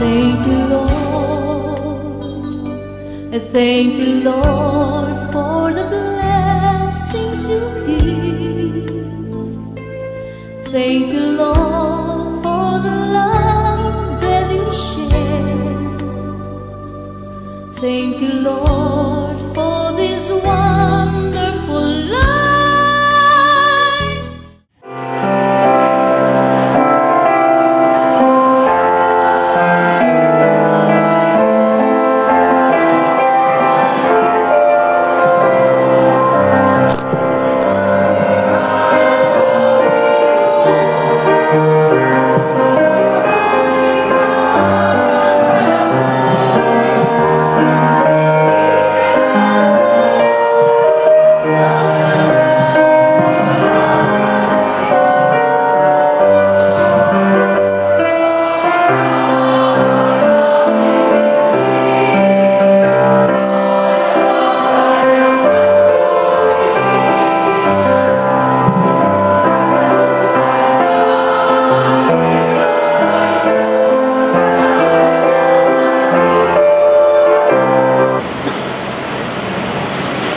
Thank you, Lord. Thank you, Lord, for the blessings you give. Thank you, Lord, for the love that you share. Thank you, Lord, for this wonderful life.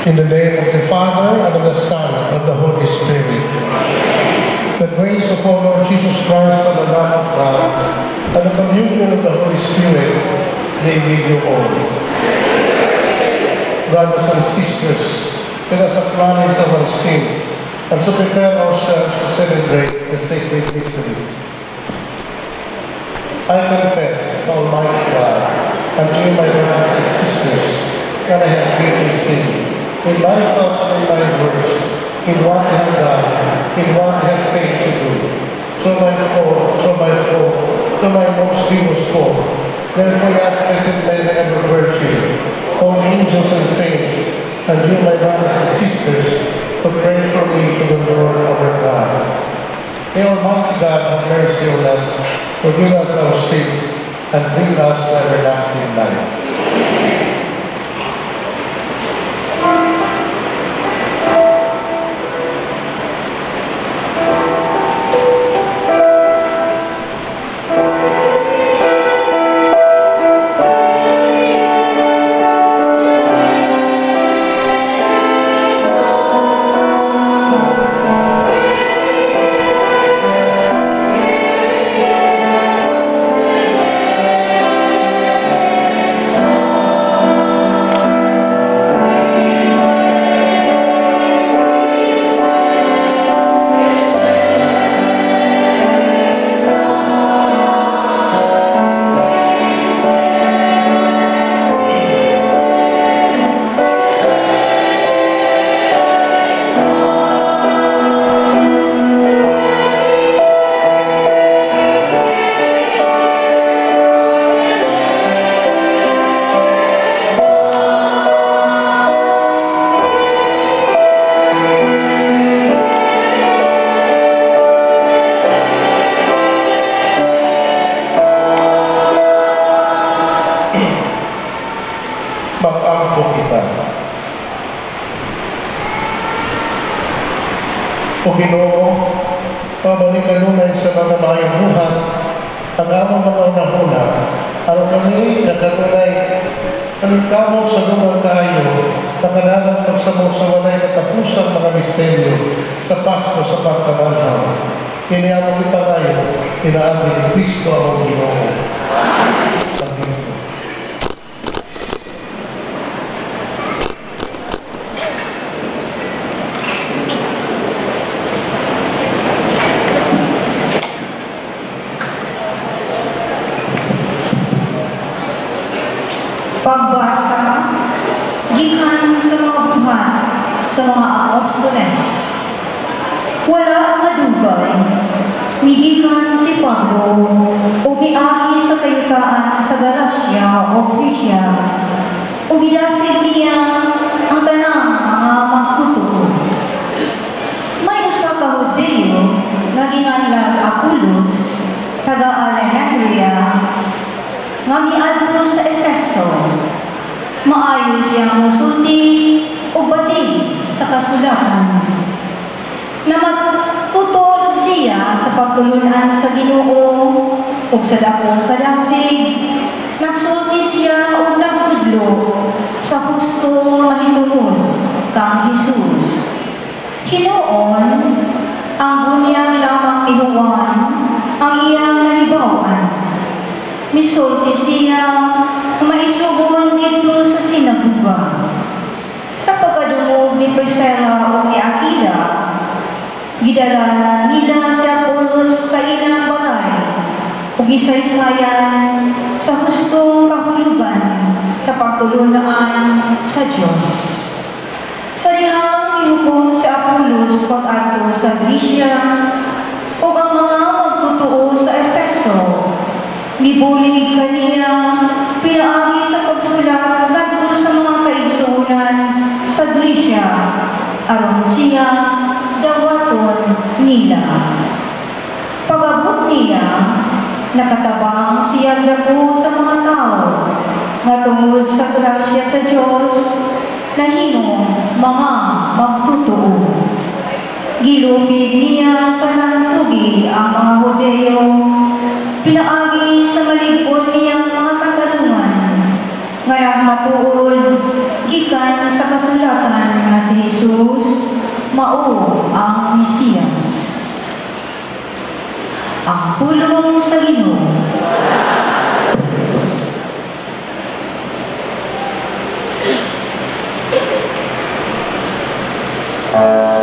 In the name of the Father, and of the Son, and of the Holy Spirit. The grace of our Lord Jesus Christ, and the love of God, and the communion of the Holy Spirit be with you all. Brothers and sisters, let us acknowledge our sins, and so prepare ourselves to celebrate the sacred mysteries. I confess, Almighty God, and to you, my brothers and sisters, that I have greatly sinned in my thoughts and my words, in what I have done, in what I have failed to do, through my fault, to my most grievous fault. Therefore I ask Blessed Mary, the ever Virgin, all angels and saints, and you, my brothers and sisters, to pray for me to the Lord our God. May Almighty God have mercy on us, forgive us our sins, and bring us to everlasting life. Mag-ampo kita. O Ginoo, pabalik kanunay sa mga mayong buhat, ang among mga unahuna, araw kami nakanunay, kalikamo sa lumang kayo, nakadalang pagsamo sa walay katapusang mga misteryo sa Pasko sa pagkabanhaw. Kiniyamong ipangayo, inaabot ni Kristo ang Ginoo. Pagbasa, gikan sa mga buhat sa mga apostoles. Wala ang madugay, migikan si Pablo o miagi sa kayutaan sa Galacia o Phrygia o gilasig niya ang tanang mga magtutuo. May usa ka Hudeo nga ginganlag Apolos, taga Alejandria, nga miadto sa Efeso. Maayo siyang musulti o batig sa kasulatan. Na matutulog siya sa pagtulunan sa Ginoo ug sa dakong kadasig Nagsulti siya o nagtudlo sa husto mahitungod kang Jesus. Hinoon, ang bunyang lamang ni Juan ang iyang nahibawan. Misulti siya maisugon dito sa sinaguba. Sa pagkadungog ni Priscilla o ni Aquila, gidala nila si Apolos sa ilang balay o gisaysayan sa hustong kahulugan sa pagtulunaan sa Diyos. Sa dihang ihukom si Apolos pag-ato sa Grisya o ang mga magtutuo sa Efeso, gibulig kaniya pinaagi sa pagsulat ngadto sa mga kaigsuonan sa Grisya aron siya dawaton nila. Pag-abot niya, nakatabang siya dako sa mga tao nga tungod sa grasya sa Diyos na hinong mga magtutuo. Gilupig niya sa nantugi ang mga Hudeo, pinaagi sa maligod niyang mga katanungan nga nagmatuod gikan sa kasulatan nga si Jesus mao ang Mesiyas. Ang pulong sa Ginoo. Sa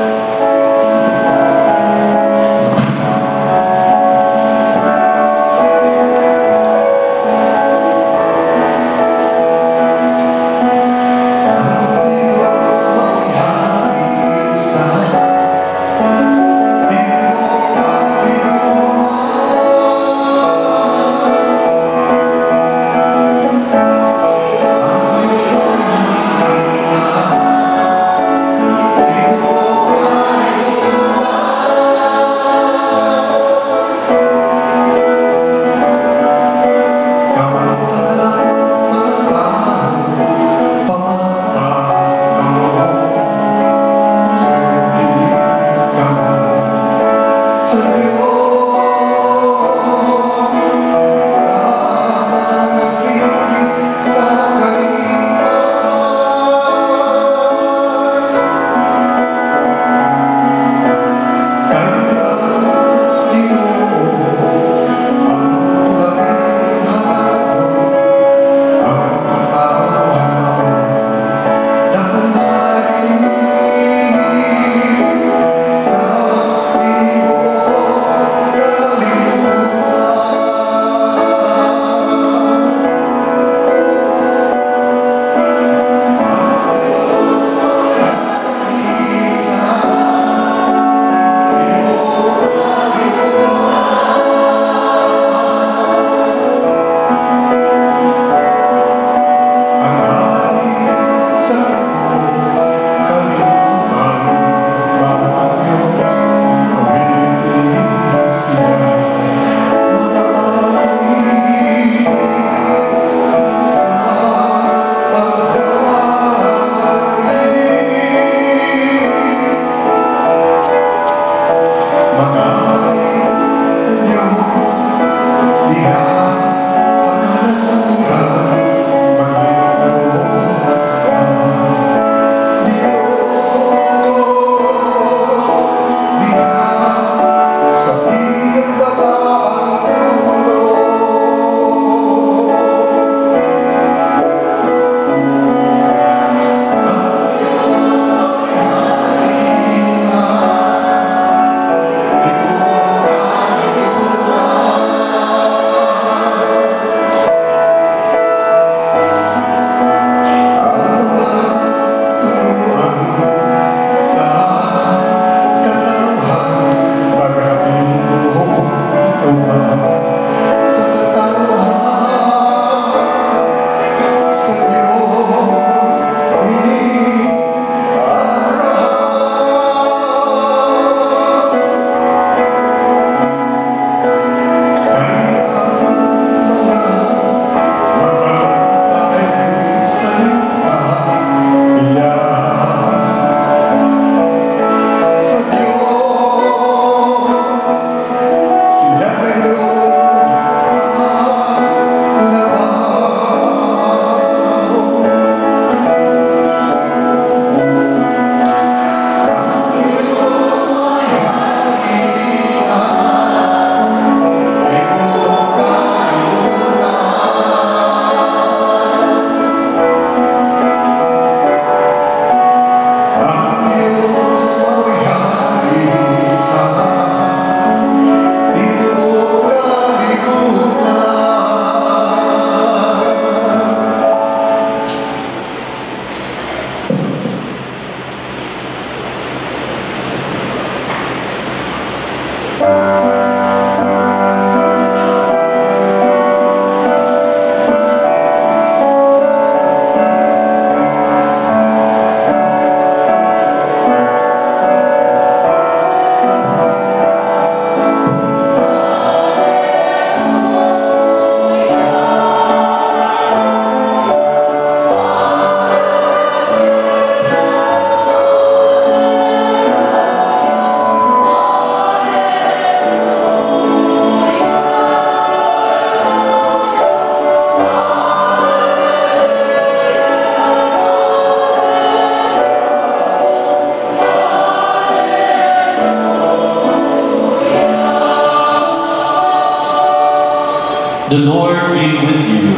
The Lord be with you.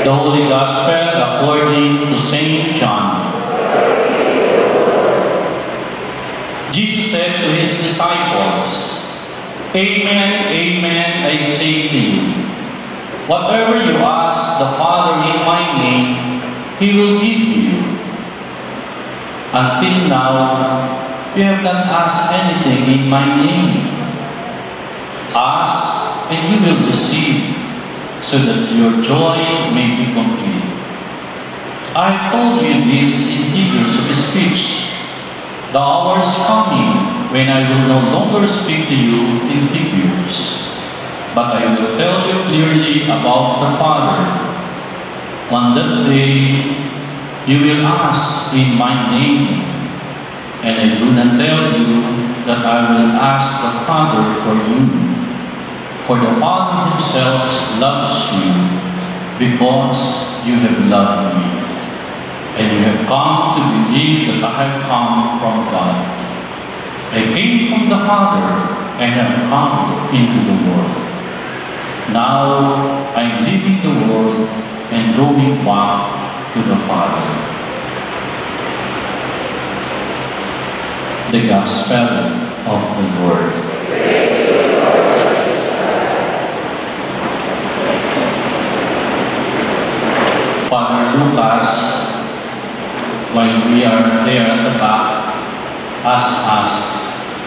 The Holy Gospel according to Saint John. Jesus said to his disciples, Amen, amen, I say to you, whatever you ask the Father in my name, He will give you. Until now, you have not asked anything in my name. Ask, and you will receive, so that your joy may be complete. I told you this in figures of speech. The hour is coming when I will no longer speak to you in figures, but I will tell you clearly about the Father. On that day, you will ask in my name, and I do not tell you that I will ask the Father for you. For the Father Himself loves you, because you have loved me, and you have come to believe that I have come from God. I came from the Father, and have come into the world. Now I am leaving the world and going back to the Father. The Gospel of the Lord. Father Lucas, while we are there at the back, asked us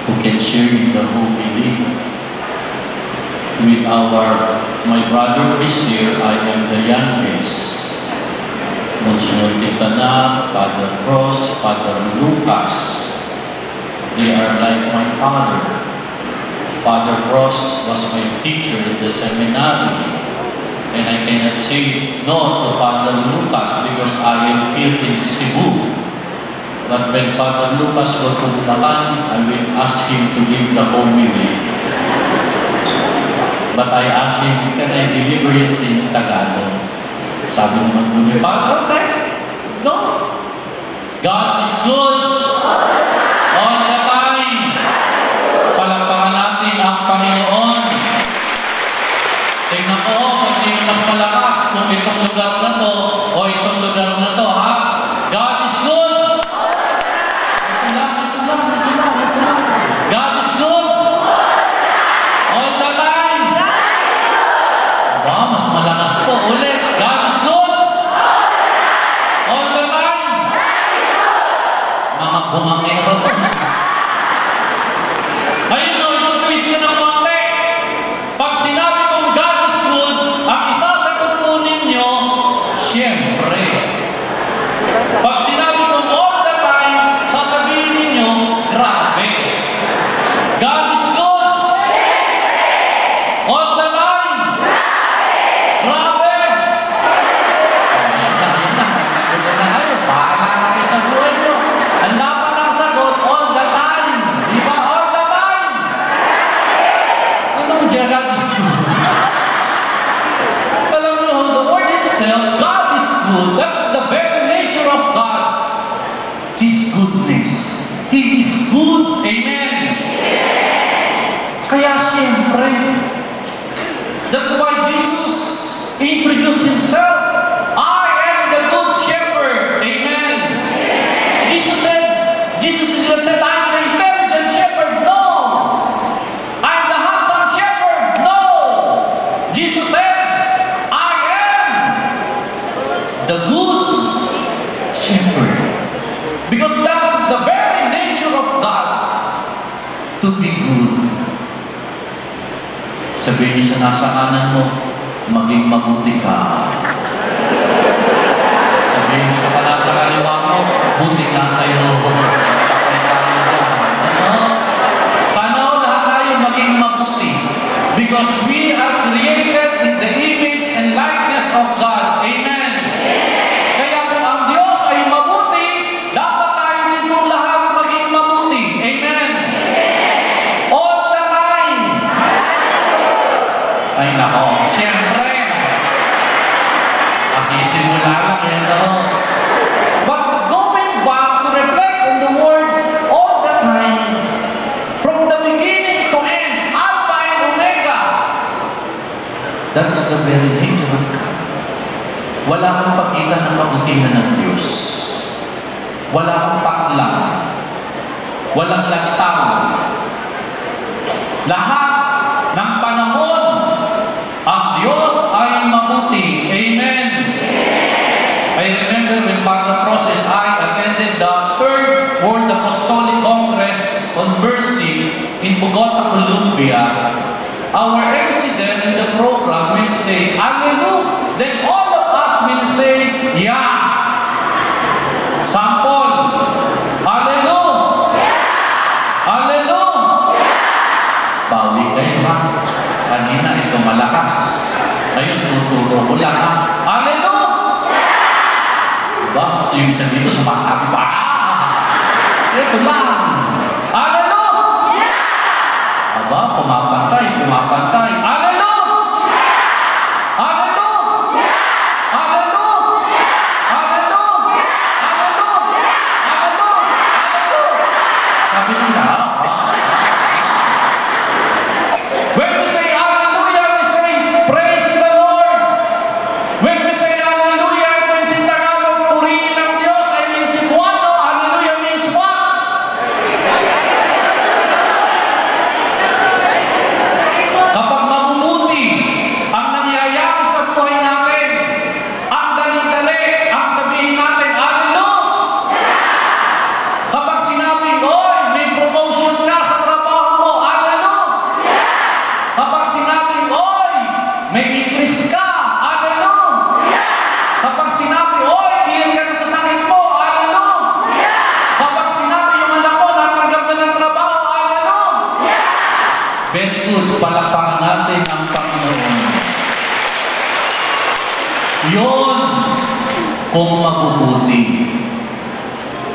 who can share in the homily. With my brother Chris here, I am the youngest. Monsignor Titana, Father Cross, Father Lucas, they are like my father. Father Cross was my teacher in the seminary. And I cannot say no to Father Lucas because I am here in Cebu. But when Father Lucas goes to Bulacan, I will ask him to give the homily. But I asked him, can I deliver it in Tagalog? Sabi naman po niya, Father, okay, no. God is good all the time. Palakpakan natin ang Panginoon. Tingnan ko, kasi mas malakas kung itong lugar na to o itong lugar na to, ha? God is good! Ito lang. God is good! All the time! Wow, mas malakas po. Ulit, God is good! All the time! Mga bumangero to. Ayun o, ito-twist ko ng konti. Pag sinabi kong God is good, ang isa sa kukunin nyo, siyempre. Pag sinabi kong all the time, sasabihin ninyo, grabe. God is good. All the time. Grabe. Ayun na. Bahala na kayo sa buhay nyo. Ang dapat ang sagot, all the time. Di ba? All the time. Anong God is good? Alam mo, the word itself, God is good. That's the very nature of God. His goodness. He is good. Amen. Kaya siyempre, that's why Jesus introduced Himself. I am the good shepherd. Amen. Jesus did not say, I'm the intelligent shepherd. No. I'm the handsome shepherd. No. Jesus said, I am the good shepherd. Because that's the very nature of God, to be good. Sabihin niyo sa nasa kanan mo, maging mabuti ka. Sabihin niyo sa nasa kaliwa mo, buti nga sa'yo. Sana o lahat tayo maging mabuti. Because we are created in the image and likeness of God. Amen. Kaya kung ang Diyos ay mabuti, dapat tayo din pong lahat maging mabuti. Amen. All the time. Ay nako, siyempre. Kasi simula lang yan ako. But going back to reflect on the words all the time, from the beginning to end, Alpha and Omega, very nature of God. Wala kang pagitan ng kabutihan ng Diyos. Wala kang paklang. Walang lagtang. Lahat ng panahon, ang Diyos ay mabuti. Amen. I remember when Father Cross and I attended the Third World Apostolic Congress on Mercy in Bogota, Colombia. Our president in the program will say, Hallelujah. Then all of us will say, Yeah. Sample. Hallelujah. Hallelujah. Bawi kayo ha. Kanina ito malakas. Ngayon tuturo ko lang ha. Hallelujah. Diba? So yung isa dito sumasabi pa. Ito lang. Hallelujah. Aba, pumapantay. Hallelujah. Hallelujah. Hallelujah. Hallelujah. Hallelujah. Hallelujah. Sabi niya, when we say hallelujah, we say praise the Lord. When we say hallelujah, it means in Tagalog, purihin ang Diyos. I mean, si what? Hallelujah means what? Kapag mabubuti ang nangyayari sa buhay natin, ang dali-dali ang sabihin natin, hallelujah! Kapag sinabing, oy, may promotion ka sa trabaho mo, hallelujah! Kapag sinabing, oy, may increase ka, hallelujah! Kapag sinabi, oy, clear ka na sa sakit mo, hallelujah! Kapag sinabi yung anak mo, natanggap na ng trabaho, hallelujah! Very good, palakpakan natin ang Panginoon. Yun, kung mabubuti.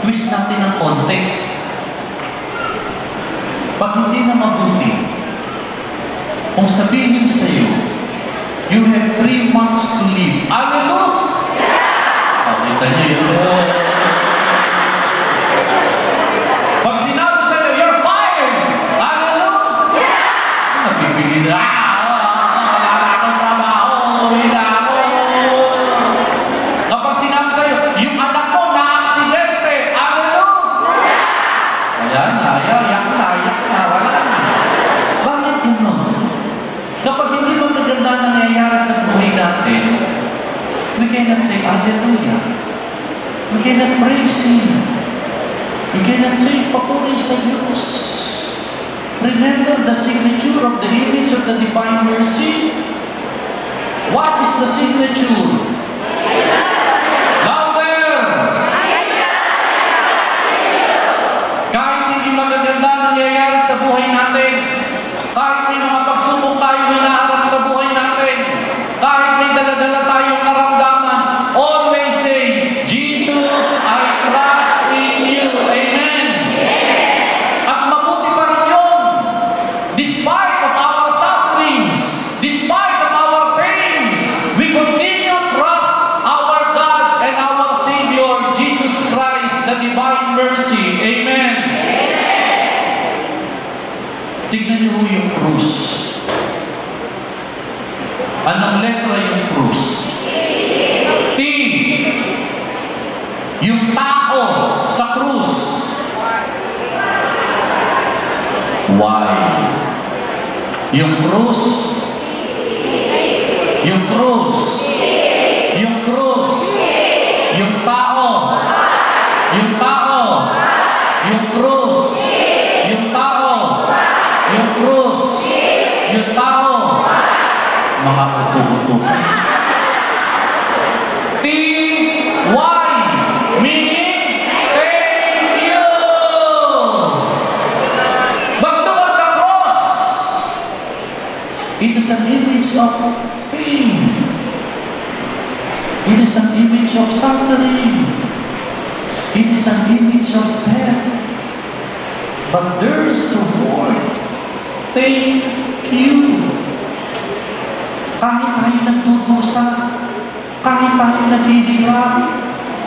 Twist natin ng konti. Pag hindi na mabuti, kung sabihin sa'yo, you have 3 months to live. Hallelujah! Pakita niyo yun. Pag sinabi sa'yo, you're fired. Hallelujah! Nabibigil na. Wala na akong trabaho. Wala ako. Kapag sinabi sa'yo, yung anak mo na-aksidente. Hallelujah! Ayan, ayak na, wala na. Bakit gano'n? Kapag hindi magaganda nangyayari sa buhay natin, we cannot say hallelujah. We cannot praise Him. We cannot say papuri sa Diyos. Remember the signature of the image of the divine mercy? What is the signature? Louder! Kahit hindi magaganda nangyayari sa buhay natin, kahit may mga pagsubok tayo hinaharap sa buhay natin, kahit may dala-dala tayong karamdaman, always say, Jesus, I trust in you. Amen. At mabuti pa rin yun. Despite of our sufferings, despite of our pains, we continue to trust our God and our Savior, Jesus Christ, the divine mercy. Amen. Tignan niyo yung krus. Anong letra yung krus? T. Yung tao sa krus. Y. Yung krus. Yung krus. Yung krus. Yung tao. Yung tao. Yung krus. Yung tao. Yung krus. Yung tao. Mga uto-uto. T-Y. Meaning, thank you. But look at the cross. It is an image of pain. It is an image of suffering. It is an image of death. But there is a word. Thank you. Kahit tayo nagtutusa, kahit tayo naghihirap,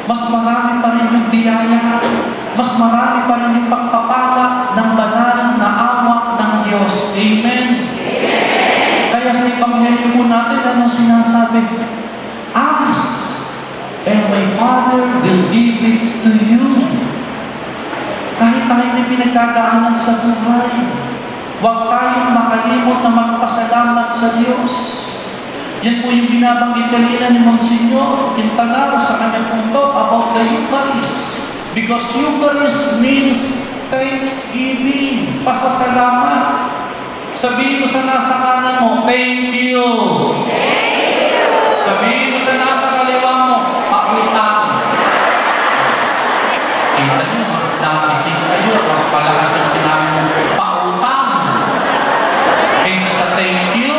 mas marami pa rin yung biyaya, mas marami pa rin yung pagpapala ng banal na awa ng Diyos. Amen? Amen. Kaya sa Ebanghelyo po natin, anong sinasabi? Ask, and my Father will give it to you. Kahit tayo may pinagdadaanan sa buhay, huwag tayong makalimot na magpasalamat sa Diyos. Yan po yung binabanggit kanina ni Monsignor Quintanar sa kanyang punto about the Eucharist. Because Eucharist means thanksgiving, pasasalamat. Sabihin mo sa nasa kanan mo, thank you. Thank you. Sabihin mo sa nasa kaliwa mo, pautang. Kita niyo, mas napising kayo, mas palakas yung sinabi mo, pautang. Kaysa sa thank you.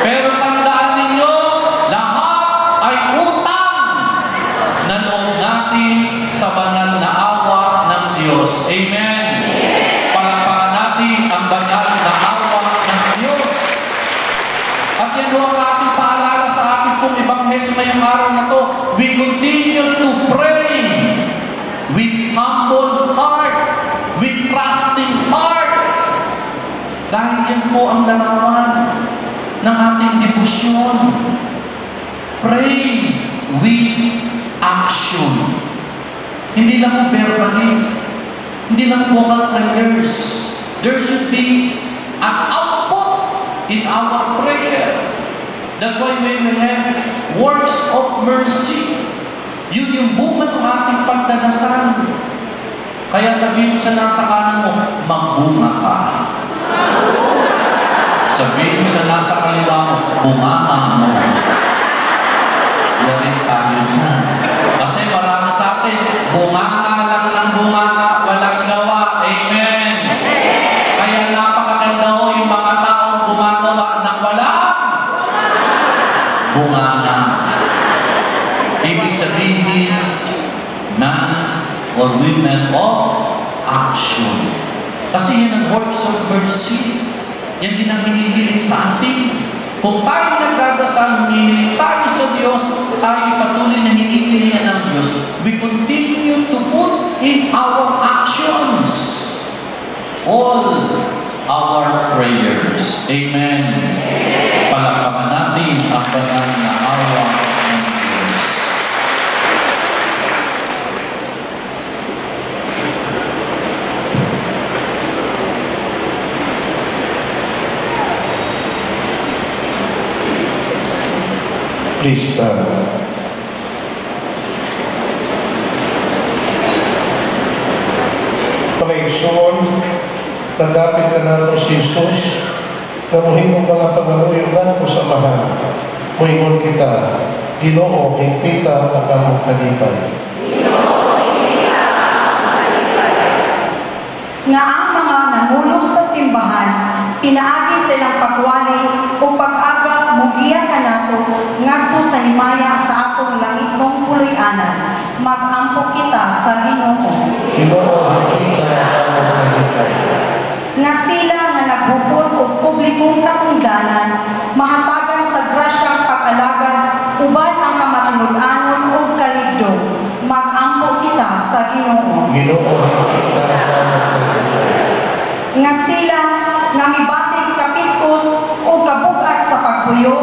Pero tandaan ninyo, lahat ay utang na loob natin sa banal na awa ng Diyos. Amen. Palakpakan natin ang banal na awa ng Diyos. At yan po ang ating paalala sa ating pong Ebanghelyo ngayong araw na to. We continue to pray with humble heart, with trusting heart. Dahil yan po ang larawan ng ating debosyon. Pray with action. Hindi lang po verbally, hindi lang vocal prayers. There should be an output in our prayer. That's why when we have works of mercy, yun yung bunga ng ating pagdadasal. Kaya sabihin mo sa nasa kanan mo, magbunga ka. Sabihin mo sa nasa kaliwa mo, bunganga mo. Yarin tayo dyan. Kasi marami sa atin, bunganga lang ng bunganga, walang gawa. Amen. Kaya napakaganda ho yung mga taong gumagawa ng walang bunganga. Ibig sabihin, man or women of action. Kasi yan ang works of mercy. Yan din ang hinihiling sa atin. Kung tayo nagdadasal, hinihiling tayo sa Diyos, tayo patuloy na hinihilingan ng Diyos, we continue to put in our actions all our prayers. Amen. Palakpakan natin ang banal na awa ng Diyos. Please stand. Panginoon, tanggapin ka natin si Jesus, na muhing mga panganguyugan ko sa mahal. Muhingon kita, Ginoo, higpita ang among kalipay. Nga ang mga nangulo sa simbahan, pinaagi silang pagwali o pag-aga mugiya ka nato ngadto sa himaya sa atong langit ng puloy-anan. Mag-ampo kita sa Ginoo. Ginoo, higpita ang among kalipay. Nga sila nga naghupot og publikong katungdanan, mahatagan sa grasyang pag-alagad uban ang kamatulog-anon o kaligdog. Mag-ampo kita sa Ginoo. Ginoo, higpita ang among kalipay. Nga sila nga mibatig kapitos o kabugat sa pagpuyo,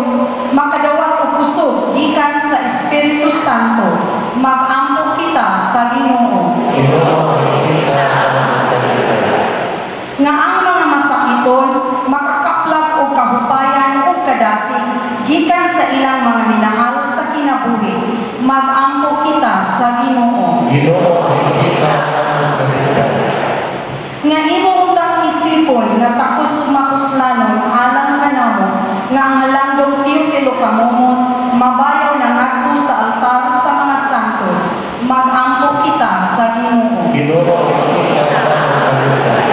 makadawat o kusog gikan sa Espiritu Santo. Mag-ampo kita sa Ginoo. Ginoo, higpita ang among kalipay. Nga ang mga masakiton, makakaplag o kahupayan o kadasig, gikan sa ilang mga minahal sa kinabuhi. Mag-ampo kita sa Ginoo. Ginoo, higpita ang among kalipay. Nga imo utang isipon nga takos makuslanon alang kanamo nga ang halandong Teofilo kamumon mabayaw na ngadto sa altar sa mga santos. Mag-ampo kita sa Ginoo. Ginoo, higpita ang among kalipay.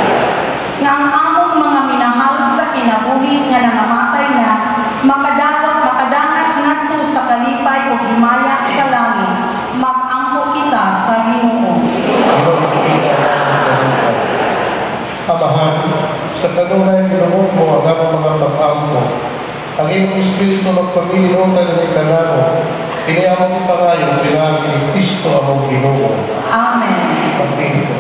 Nga ang among mga minahal sa kinabuhi nga nangamatay na makadangat ngadto sa kalipay o himaya sa langit. Mag-ampo kita sa Ginoo. Ginoo, higpita ang among kalipay. Amahan, sa kanunay ginamot mo ang among mga pag-ampo. Ang iyong Espiritu magpamilinutan ni kanamo, iniamong pangayo, pinagi ni Kristo among Ginoo. Amen. Pagtingin ko.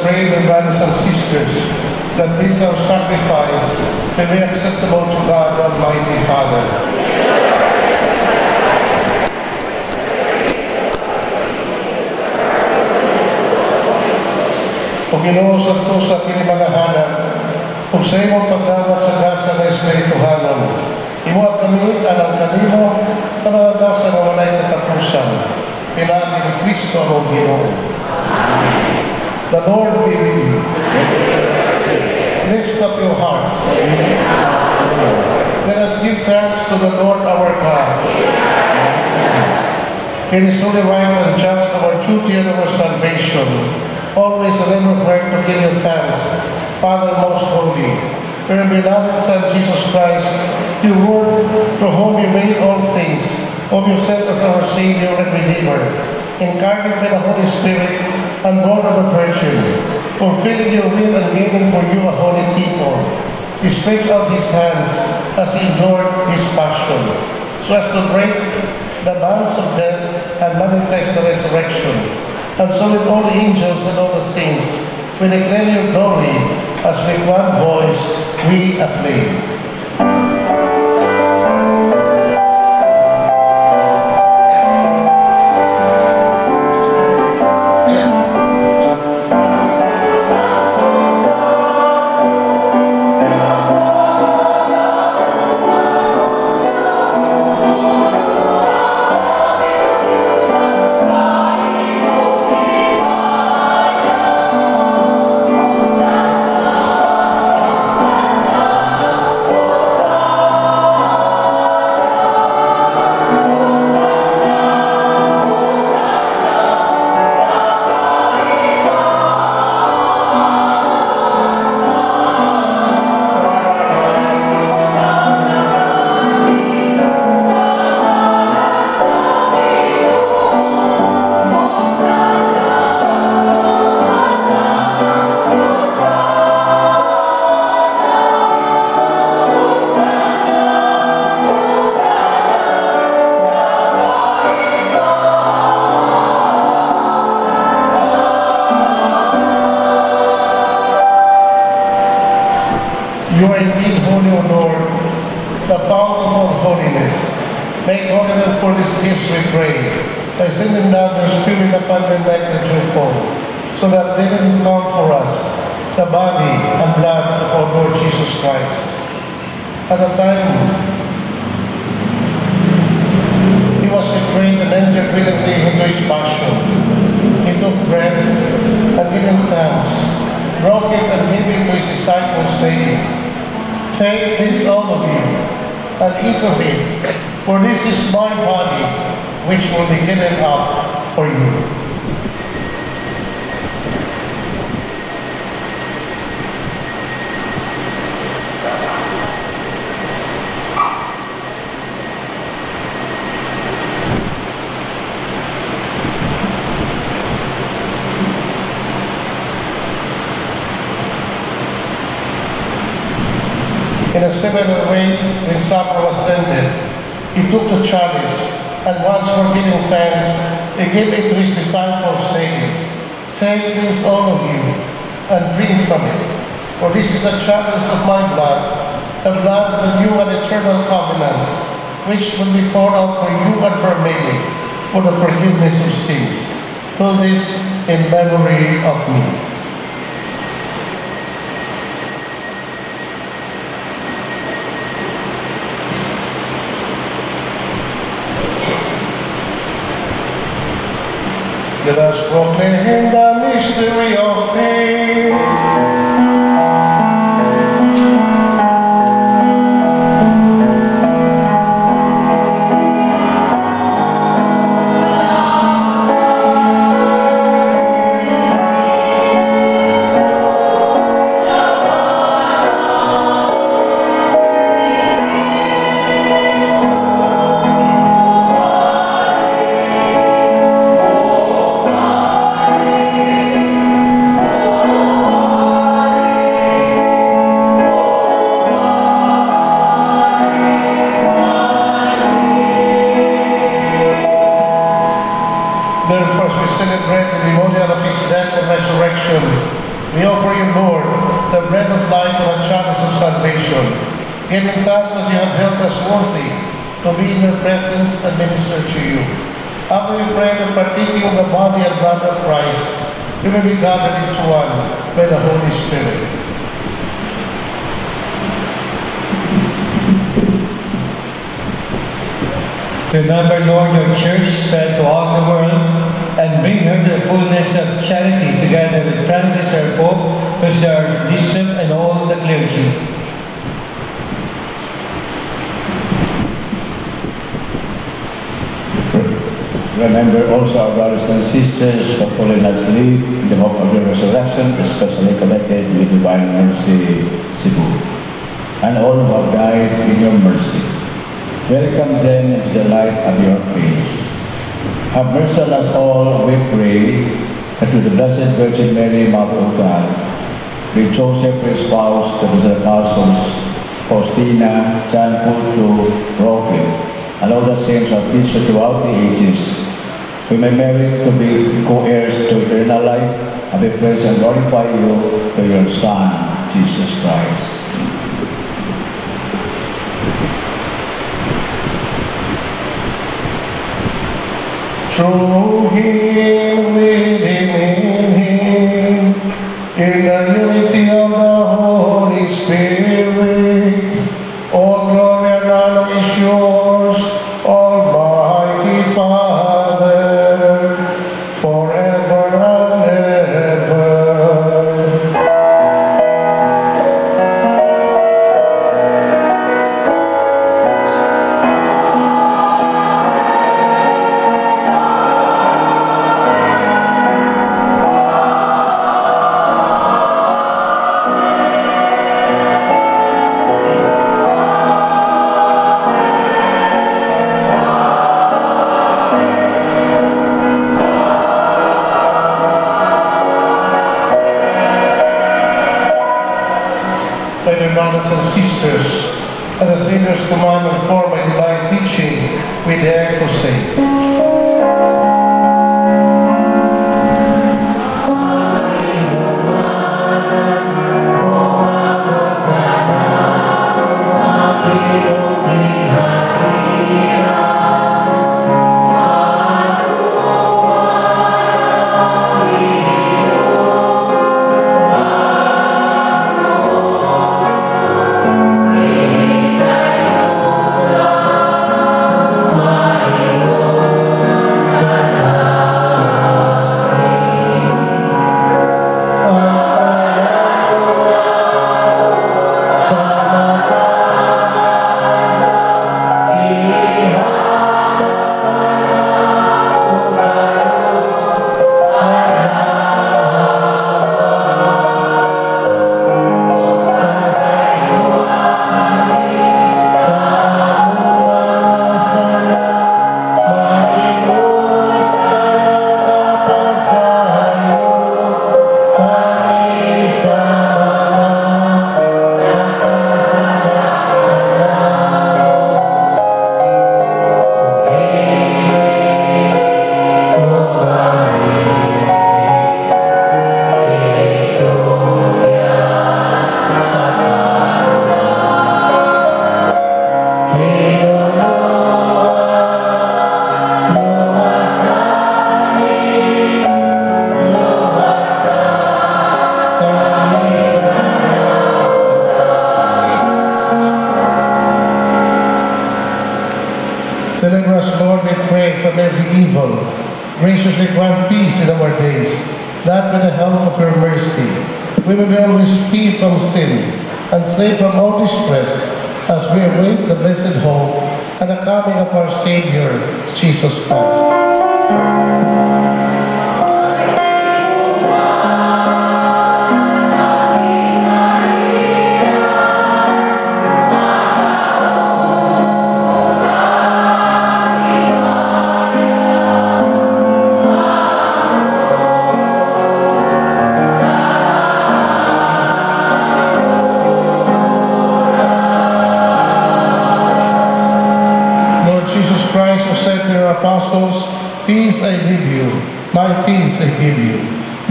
pray, my brothers and sisters, that this our sacrifice may be acceptable to God, Almighty Father. O Ginoo, santo sa kini mga hanap, kung sa imong pagdawat sa gasa na espirituhanon, imuat kami alam kanimo para gasa na walay katapusan. Kailangan ni Kristo ang Ginoo. The Lord be with you. Lift up your hearts. Let us give thanks to the Lord our God. It is only right and just our duty and our salvation, always and everywhere to give you thanks, Father most holy, for your beloved Son Jesus Christ, your word, through whom you made all things, whom you sent as our Savior and Redeemer, incarnate by the Holy Spirit and born of a virgin, fulfilling your will and giving for you a holy people. He stretched out his hands as he endured his passion, so as to break the bonds of death and manifest the resurrection. And so with all the angels and all the saints, we declare your glory as with one voice we acclaim. You are indeed holy, O Lord, the fount of all holiness. Make holy them for these gifts, we pray, by sending down your Spirit upon them like the dewfall, so that they may become for us the body and blood of our Lord Jesus Christ. At the time he was betrayed and entered willingly into his passion, he took bread and giving thanks, broke it and gave it to his disciples, saying, "Take this, all of you, and eat of it, for this is my body, which will be given up for you." In a similar way, when supper was ended, he took the chalice, and once more giving thanks, he gave it to his disciples, saying, "Take this, all of you, and drink from it, for this is the chalice of my blood, the blood of the new and eternal covenant, which will be poured out for you and for many, for the forgiveness of sins. Do this in memory of me." Let us proclaim the mystery of faith. Therefore, as we celebrate the memorial of his death and resurrection, We offer you, Lord, the bread of life and the chalice of salvation, giving thanks that you have held us worthy to be in your presence and minister to you. After we pray that partaking of the body and blood of Christ, we may be gathered into one by the Holy Spirit. Remember, Lord, your church spread throughout the world, and bring her to the fullness of charity together with Francis, our Pope, who is our Bishop, and all the clergy. Remember also our brothers and sisters who have fallen asleep in the hope of the resurrection, especially connected with Divine Mercy Cebu, and all who have died in your mercy. Welcome them into the light of your face. Have mercy on us all, we pray, and to the Blessed Virgin Mary, Mother of God, with Joseph, her spouse, the Blessed Apostles, Faustina, John Paul, Roque, and all the saints of Christ throughout the ages, we may merit to be co-heirs to eternal life, and we praise and glorify you through your Son, Jesus Christ. Through him, living in him, in the unity of the Holy Spirit, all glory and honor is yours, Almighty Father, forever and ever. My dear brothers and sisters, at the Savior's command and formed by divine teaching, we dare to say, deliver us, Lord, we pray, from every evil. Graciously grant peace in our days, that with the help of your mercy, we may be always free from sin and safe from all distress, as we await the blessed hope and the coming of our Savior, Jesus Christ. Apostles, peace I leave you, my peace I give you.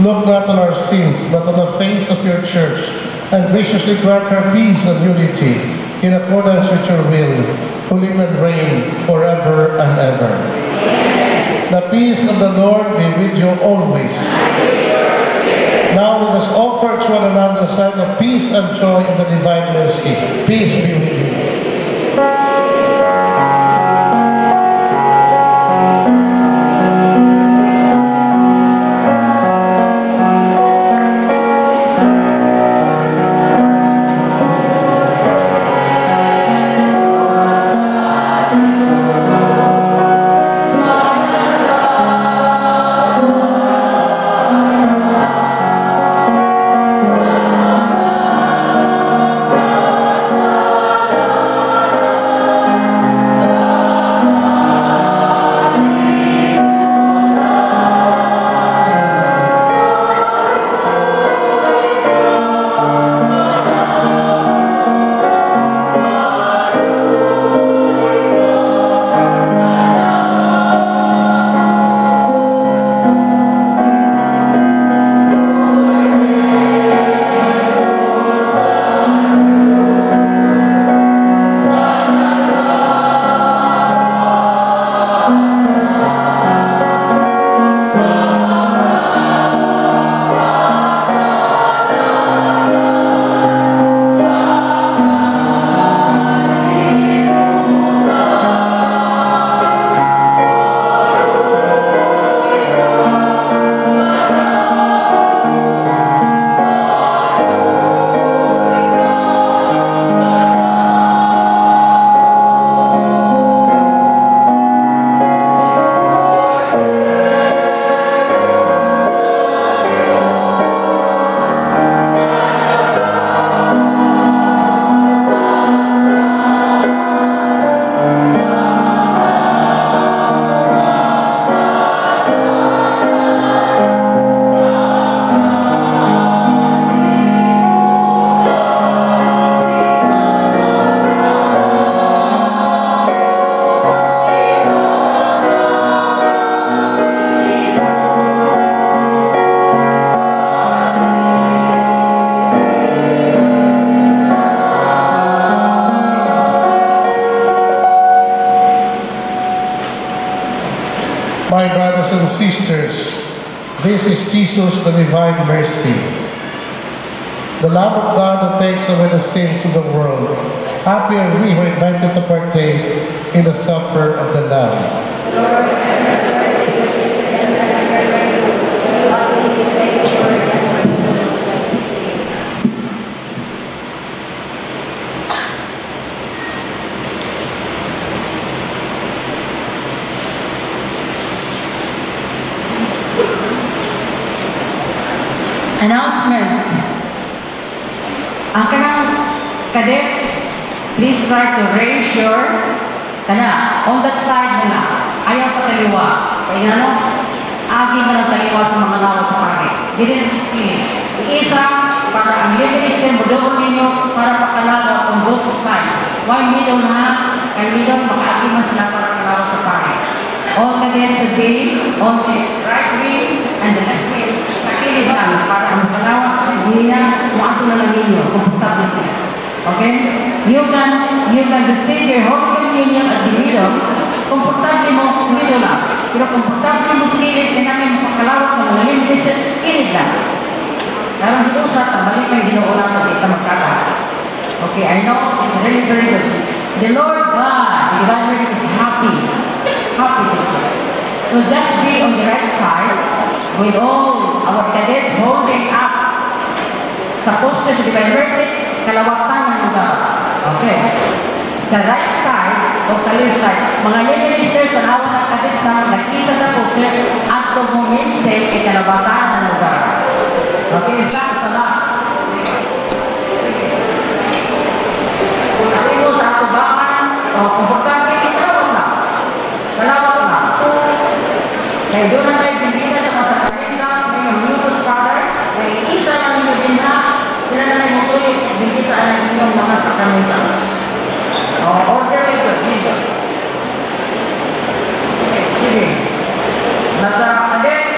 Look not on our sins, but on the faith of your church, and graciously grant her peace and unity, in accordance with your will, who live and reign forever and ever. The peace of the Lord be with you always. Now let us offer to one another the sign of peace and joy in the divine mercy. Peace be with you. My brothers and sisters, this is Jesus, the divine mercy. The Lamb of God who takes away the sins of the world. Happy are we who are invited to partake in the supper of the Lamb. Announcement. Ang kanang cadets, please try to raise your on that side nila. Ayaw sa taliwa. Kaya ano? Agi mo ng taliwa sa mga lawat sa pare. Dili na pistin. Isa, para ang living system, budokon ninyo para pakalaga on both sides. Why middle na? Kay middle, makaagi mo sila para kalawat sa pare. All cadets should be on the right wing and the left wing. Para ang kalawat, hindi na maato na lang ninyo, komportable siya. Okay? You can receive your Holy Communion at the middle, komportable mo, middle lang. Pero komportable mo sa kilid, kaya namin mapakalawat ng mga limitation, kilid lang. Pero hindi usap, balik may ginaulang na kita magkaka. Okay, I know, it's really very good. The Lord God, the divine mercy is happy. Happy to see. So just be on the right side, with all our cadets holding up sa poster sa Divine Mercy, kalawatan ng lugar. Okay. Sa right side o sa left side, mga lay ministers na awan ng cadets na nagkisa sa poster at to moment state ay kalawatan ng lugar. Okay, sa lahat. Kung natin mo sa atubangan o komportable, kalawat lang. Kalawat lang. Kaya doon na tayo bindina sa masakanita, may minutos, Father, may isa na ninyo din na, sila na rin ito yung binditaan ng inyong mga sakanita. Order ito, dito. Okay, sige. Nasa cadets,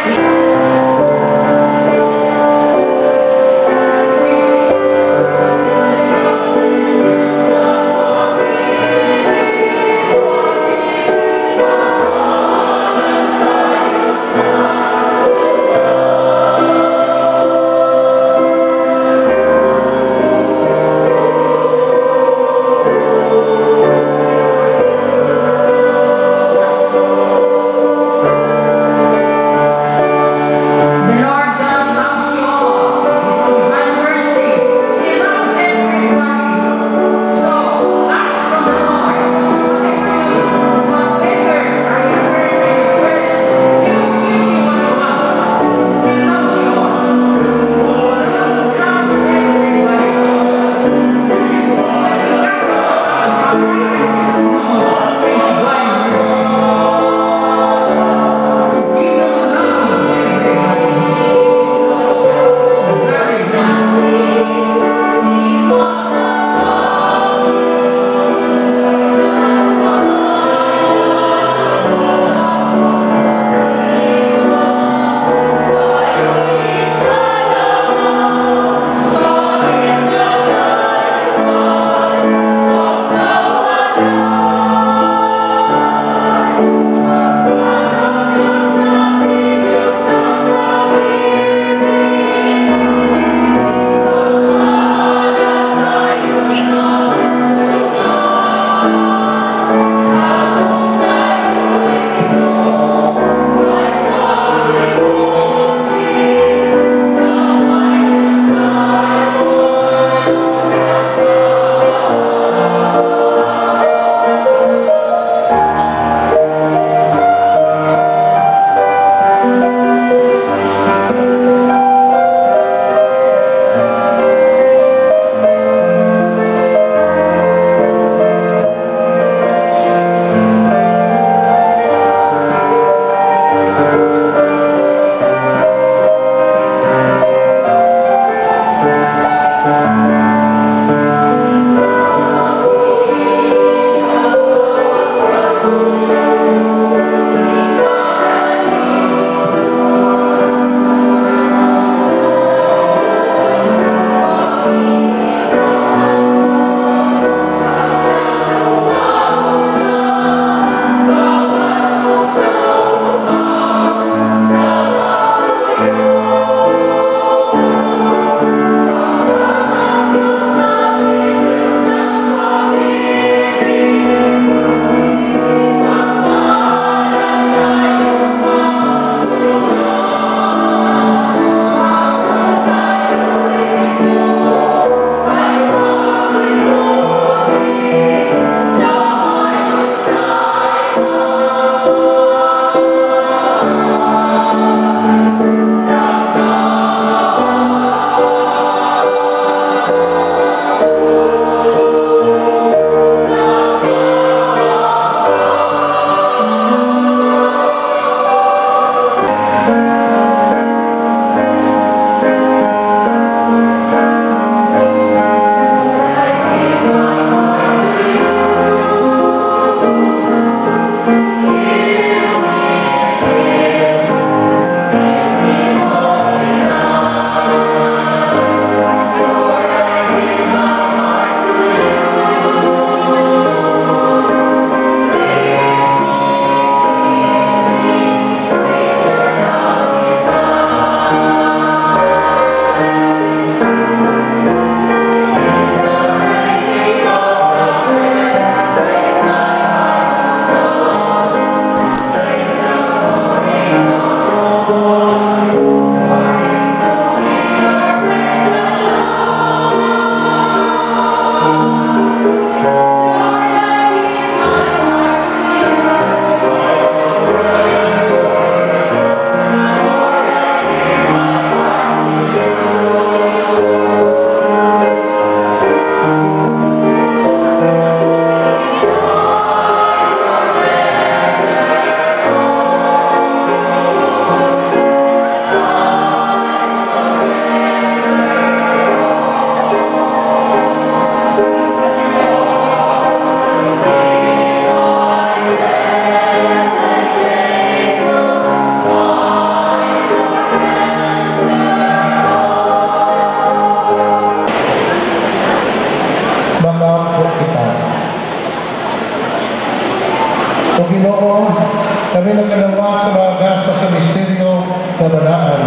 nga banaan,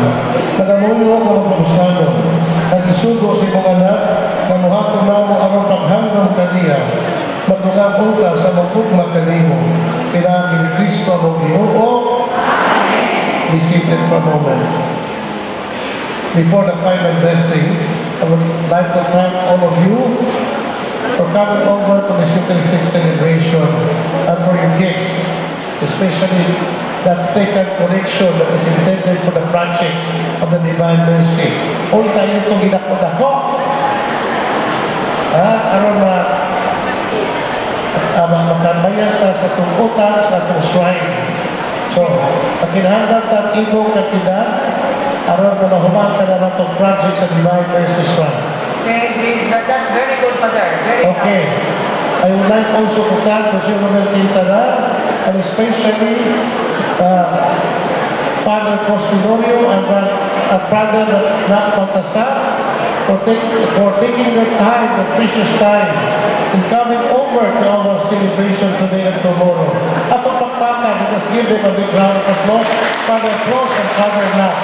nagamuyo nga magpamusanon, nagisugo sa imong anak, nga muhapon na mo ang paghanggang kaniya, magtungapong sa magpugma kanimo, pinakil ni Kristo ang Ginoo. Be seated for a moment. Before the final blessing, I would like to thank all of you for coming over to this Eucharistic celebration and for your gifts, especially that second collection that is intended for the project of the Divine Mercy. All tayo itong ginako-dako. Aron na makabayan ta sa tungkutan sa itong shrine. So, pakinahanggan ta ibong katida, aron na mahuman ka naman itong project sa Divine Mercy Shrine. That's very good, Father. Very Okay. I would like also to thank Jose Manuel Quintana and especially Father Costidorio and Father Nat Pantasar for taking their time, the precious time, in coming over to our celebration today and tomorrow. At ang pagpapa, let us give them a big round of applause. Father Cross and Father Nat.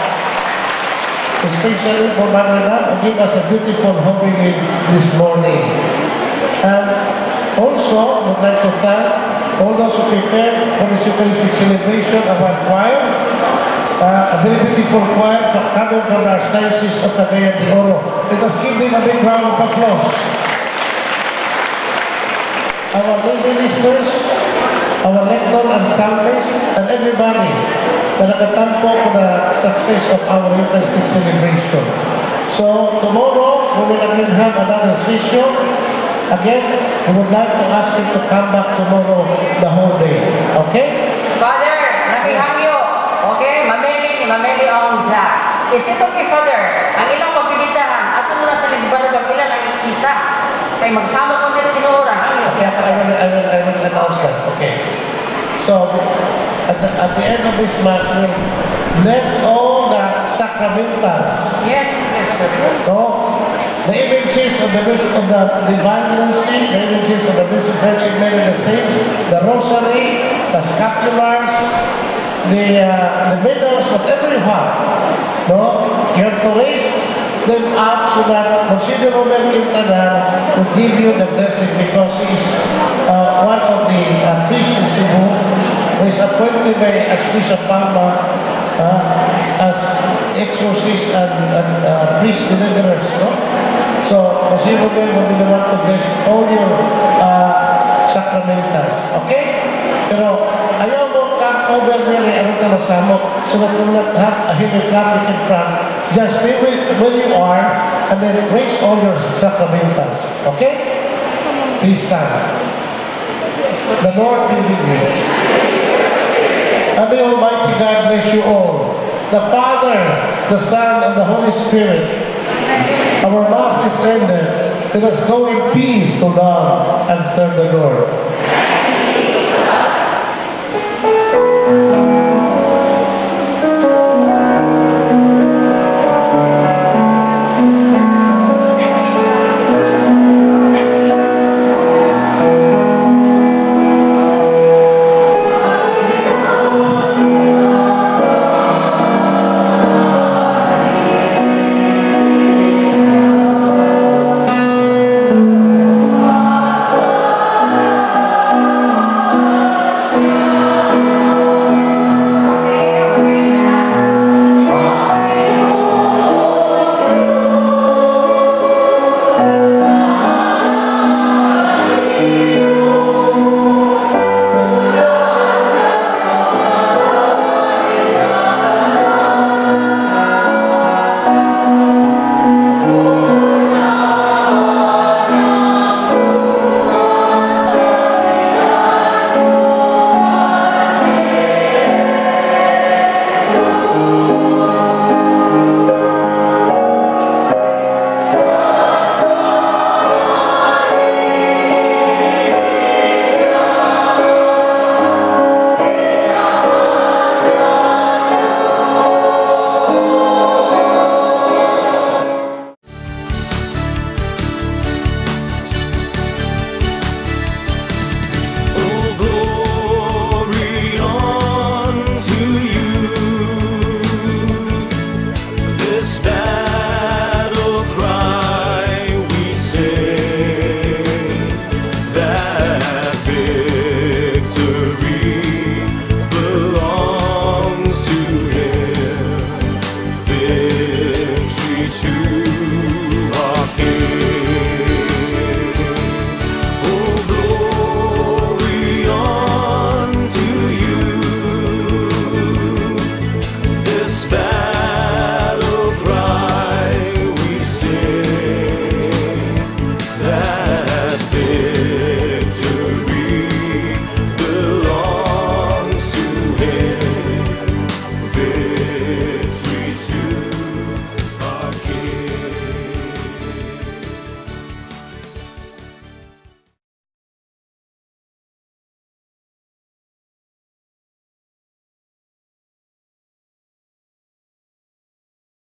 Especially for Mother Nat, who gave us a beautiful homily this morning. And also, I would like to thank all those who prepared for this Eucharistic celebration of our choir, a very beautiful choir coming from our Diocese of Cagayan de Oro. Let us give them a big round of applause. Our lay ministers, our lector and psalmist, and everybody na nakatampo for the success of our Eucharistic celebration. So, tomorrow, we will again have another session. Again, we would like to ask you to come back tomorrow the whole day. Okay? Father, nakihangyo. Okay? Mameli Onza. Is it okay, Father? Ang ilang pagpilitahan, ato na sa nagbarag ang ilang ang isa. Kaya magsama ko din tinuoran. Hangyo siya, Father. I will announce that. Okay. So, at the end of this Mass, we'll bless all the sacramentals. Yes, Father. No? The images of the Divine Mercy, the images of the Blessed Virgin Mary and the Saints, the Rosary, the Scapulars, the medals, whatever you have. No? You have to raise them up so that Monsignor Romel Quintana will give you the blessing because he is one of the priests in Cebu who is appointed by Archbishop Palma as exorcists and priest deliverers. No? So, Monsignor Romel will be the one to bless all your sacramentals. Okay? Pero ayaw mo come over there ano ka masamok so that you will not have a heavy traffic in front. Just stay where you are and then raise all your sacramentals. Okay? Please stand. The Lord be with you. And may Almighty God bless you all. The Father, the Son, and the Holy Spirit. Our Mass is ended. Let us go in peace to love and serve the Lord.